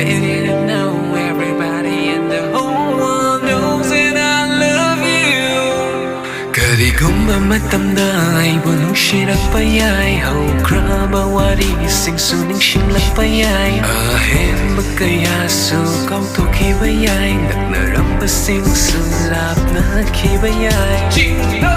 ready to know. Everybody in the whole world knows that I love you. Karigumba matamda aibu nungshirappa yai. Haukraba warising suningshinglakpa yai. Ahenba kayasu kautokhiba yai. Naknarambasing sulapnakhiba yai. Jinglo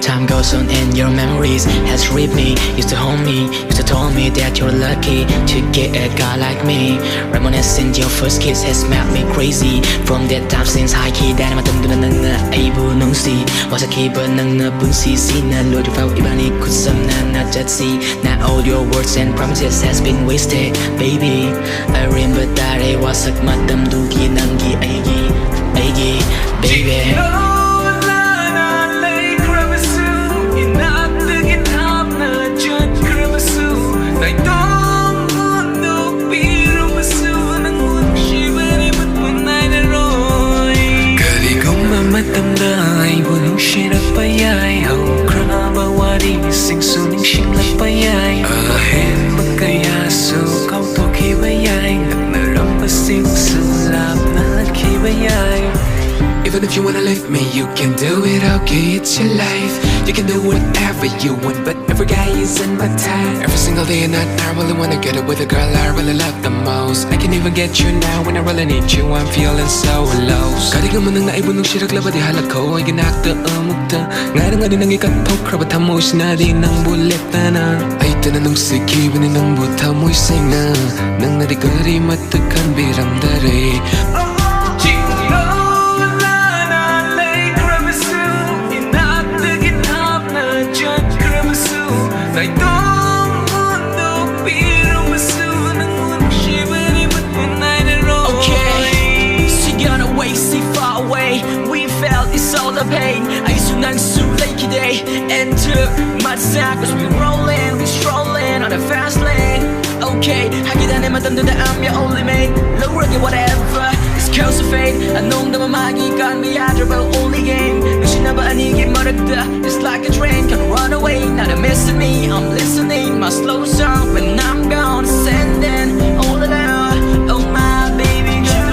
Time goes on and your memories has ripped me. Used to hold me, used to tell me that you're lucky to get a guy like me. Reminiscing your first kiss has made me crazy. From that time since high key that I'm a nang na aibu nung si was a keeper nang na bunsi si na lo to ibani kusam na jatsi. Now all your words and promises has been wasted, baby. I remember that it was like madam dugi nangi aigi, baby. Matamda aibu nungshirappa yai. Haukraba warising suningshinglakpa yai. Ahenba kayasu kautokhiba yai. Naknarambasing sulapnakhiba yai. Even if you wanna leave me, you can do it, okay, it's your life. You can do whatever you want, but every guy is in my time. Every single day and night, I really wanna get it with a girl I really love the most. I can even get you now when I really need you, I'm feeling so lost. Kariga mo nang naibu nung shiraklaba di halak ko ay ginakta amugta. Nga nga din ang ikatok, rabatamo sinadi ng buleta na. Ay tananong sikiwin ng buta mo'y sing na. Nang narigari matakan biramdari. The pain I used to nang so late today enter my sack cause we rolling, we strolling on the fast lane. Okay, 하기다 내 맘던데 I'm your only mate. Low rugged whatever, it's curse of fate. I know that my mind got me out of our only game. Wishing never any get murdered. It's like a train can run away. Now they're missing me, I'm listening my slow song when I'm gone, sending all alone. Oh my baby girl.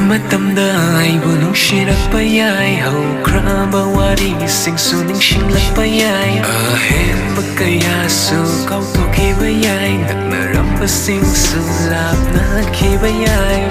Matamda aibu nungshirappa yai. Haukraba warising suningshinglakpa yai. Ahenba kayasu kautokhiba yai. Naknarambasing sulapnakhiba yai.